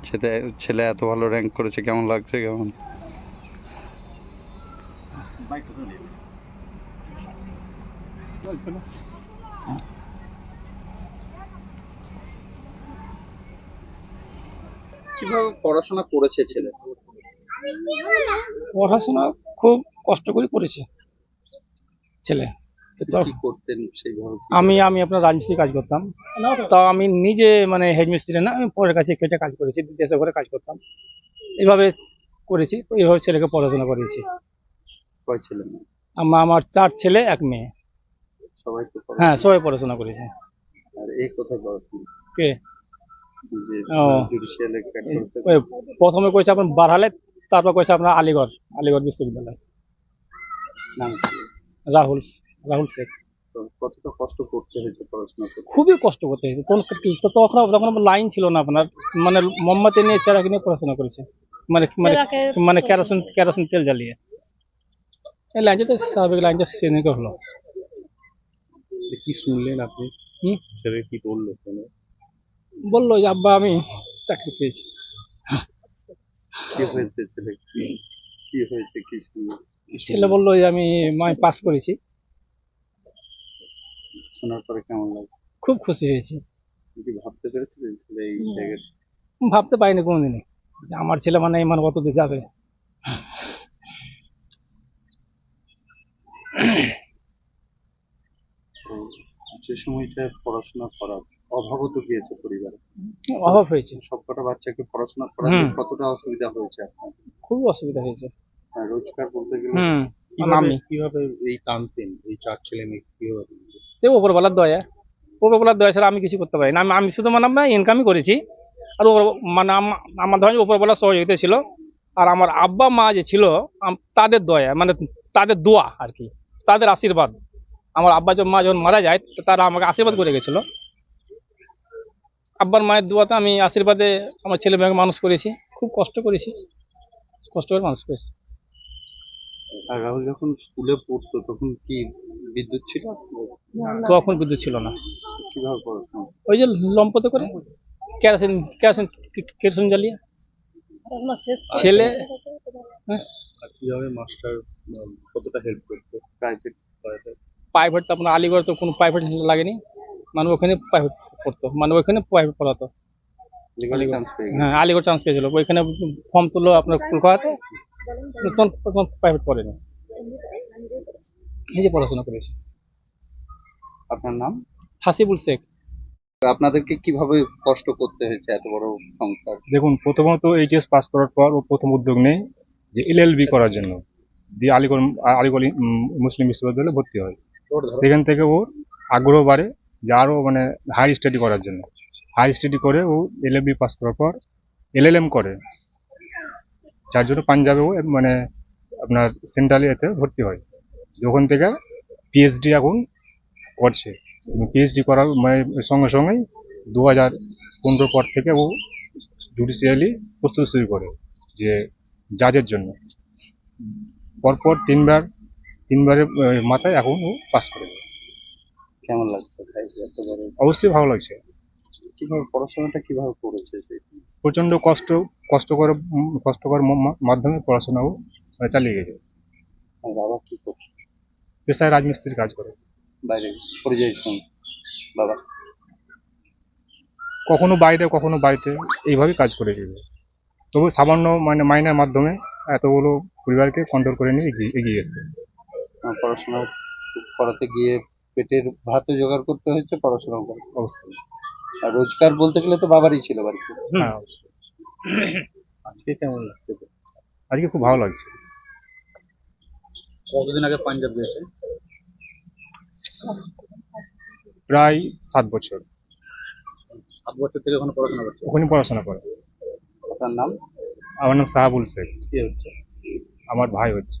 ছেলে ছেলে এত ভালো র্যাঙ্ক করেছে, কেমন লাগছে? কেমন কিভাবে পড়াশোনা করেছে ছেলে? পড়াশোনা খুব কষ্ট করে করেছে ছেলে। কি করতেন সেইভাবে? আমি আমি আপনার রাজমিস্ত্রি কাজ করতাম, তা আমি নিজে মানে হেডমিস্ত্রি না, আমি পরের কাছে খেটে কাজ করেছি, দেশে ঘরে কাজ করতাম, এইভাবে করেছি। এইভাবে ছেলেকে পড়াশোনা করিয়েছি। কয় ছেলে মেয়ে? আমার 4 ছেলে 1 মেয়ে। সবাই তো হ্যাঁ, সবাই পড়াশোনা করেছে। আর এই কোথায় পড়াশোনা? কে? যে ও, জুডিশিয়ালে ক্র্যাক করতে ওই প্রথমে করেছে আপনার বারহালে, তারপর করেছে আপনার আলিগড় বিশ্ববিদ্যালয়। নাম কি? রাহুল রাহুল শেখ। তো কতটা কষ্ট করতে হয়েছে পড়াশোনা করতে? খুবই কষ্ট করতে হয়েছে তখন লাইন ছিল না আপনার, মানে মোমবাতি নিয়ে চেরাকে নিয়ে পড়াশোনা করেছে, মানে মানে মানে কেরোসিন তেল জ্বালিয়ে। এই লাইনটা স্বাভাবিক, লাইনটা সেদিনকে হলো। কি শুনলেন আপনি? ছেলে কি বললো? বললো যে আব্বা আমি চাকরি পেয়েছি। কি হয়েছে ছেলে? কি হয়েছে কি শুনলেন? ছেলে বললো যে আমি পাস করেছি। শোনার পরে কেমন লাগে? খুব খুশি হয়েছি। কি ভাবতে পেরেছিলেন ছেলে এই জায়গায়? ভাবতে পারিনি কোনোদিনই যে আমার ছেলে মানে মানে কত দূর যাবে। যে সময়টা পড়াশোনা করার অভাবও তো গিয়েছে পরিবারে, অভাব হয়েছে, সবকটা বাচ্চাকে পড়াশোনা করাতে কতটা অসুবিধা হয়েছে আপনার? খুবই অসুবিধা হয়েছে। রোজগার বলতে গেলে কিভাবে এই টানতেন এই 4 ছেলে মেয়ে কিভাবে? সে উপরবেলার দয়া ছাড়া আমি কিছু করতে পারি না। আমি শুধু মানে ইনকামই করেছি, আর মানে আমার ধরেন উপরবেলা সহযোগিতা ছিল, আর আমার আব্বা মা যে ছিল তাদের দয়া, মানে তাদের দোয়া আর কি, তাদের আশীর্বাদ। আমার আব্বা মা যখন মারা যায় তারা আমাকে আশীর্বাদ করে গেছিল। আব্বার মায়ের দোয়াতে আমি আশীর্বাদে আমার ছেলে মেয়েকে মানুষ করেছি। খুব কষ্ট করেছি, কষ্ট করে মানুষ করেছি। আর রাহুল যখন স্কুলে পড়তো তখন কি বিদ্যুৎ ছিল? তখন বিদ্যুৎ ছিল না। কিভাবে পড়াশোনা? ওই যে লম্পতে করে কেরোসিন কেরোসিন কেরোসিন জ্বালিয়ে ছেলে। আর কিভাবে মাস্টার কতটা হেল্প করতো? প্রাইভেট তো আপনার আলিগড় তো কোনো প্রাইভেট লাগেনি, মানে ওখানে প্রাইভেট পড়তো, মানে ওইখানে প্রাইভেট পড়াতো। হ্যাঁ, আলিগড় চান্স পেয়েছিল, ওইখানে ফর্ম তুললো আপনার কলকাতাতে, তখন প্রাইভেট পড়েনি, নিজে পড়াশোনা করেছে। আপনার নাম? হাসিবুল শেখ। আপনাদেরকে কিভাবে কষ্ট করতে হয়েছে এত বড় সংসার? দেখুন, প্রথমত এইচএস পাস করার পর ও প্রথম উদ্যোগ নেই যে এলএলবি করার জন্য, দিয়ে আলিগড় মুসলিম বিশ্ববিদ্যালয়ে ভর্তি হয়। সেখান থেকে ওর আগ্রহ বাড়ে যে আরও মানে হায়ার স্টাডি করার জন্য। হায়ার স্টাডি করে ও এলএলবি পাস করার পর এলএলএম করে, যার জন্য পাঞ্জাবে ও মানে আপনার সেন্ট্রালি এতে ভর্তি হয়। ওখান থেকে পিএইচডি এখন করছে। পিএইচডি করার মানে সঙ্গে সঙ্গেই 2015 পর থেকে ও জুডিশিয়ালি প্রস্তুতি শুরু করে যে জাজের জন্য। পরপর তিনবারের মাথায় এখন ও পাস করে। কেমন লাগছে? অবশ্যই ভালো লাগছে। কিভাবে পড়াশোনাটা কিভাবে করেছে? প্রচন্ড কষ্টকর মাধ্যমে পড়াশোনা ও চালিয়ে গেছে। বাবা কি করছে? পেশায় রাজমিস্ত্রির কাজ করে। বাইরে পরিযায়ী শ্রমিক বাবা? কখনো বাইরে কখনো বাড়িতে, এইভাবেই কাজ করে গেছে। তবু সামান্য মানে মাইনের মাধ্যমে এতগুলো পরিবারকে কন্ট্রোল করে নিয়ে এগিয়ে এসেছে। পড়াশোনা করাতে গিয়ে পেটের ভাতও জোগাড় করতে হয়েছে, পড়াশোনা করে। অবশ্যই। আর রোজগার বলতে গেলে তো বাবারই ছিল বাড়িতে। হ্যাঁ, অবশ্যই। আজকে কেমন লাগছে? আজকে খুব ভালো লাগছে। কতদিন আগে পাঞ্জাব গিয়েছে? প্রায় 7 বছর। 7 বছর থেকে ওখানে পড়াশোনা করছে? ওখানে পড়াশোনা করে। আপনার নাম? আমার নাম সাহাবুল শেখ। কি হচ্ছে? আমার ভাই হচ্ছে।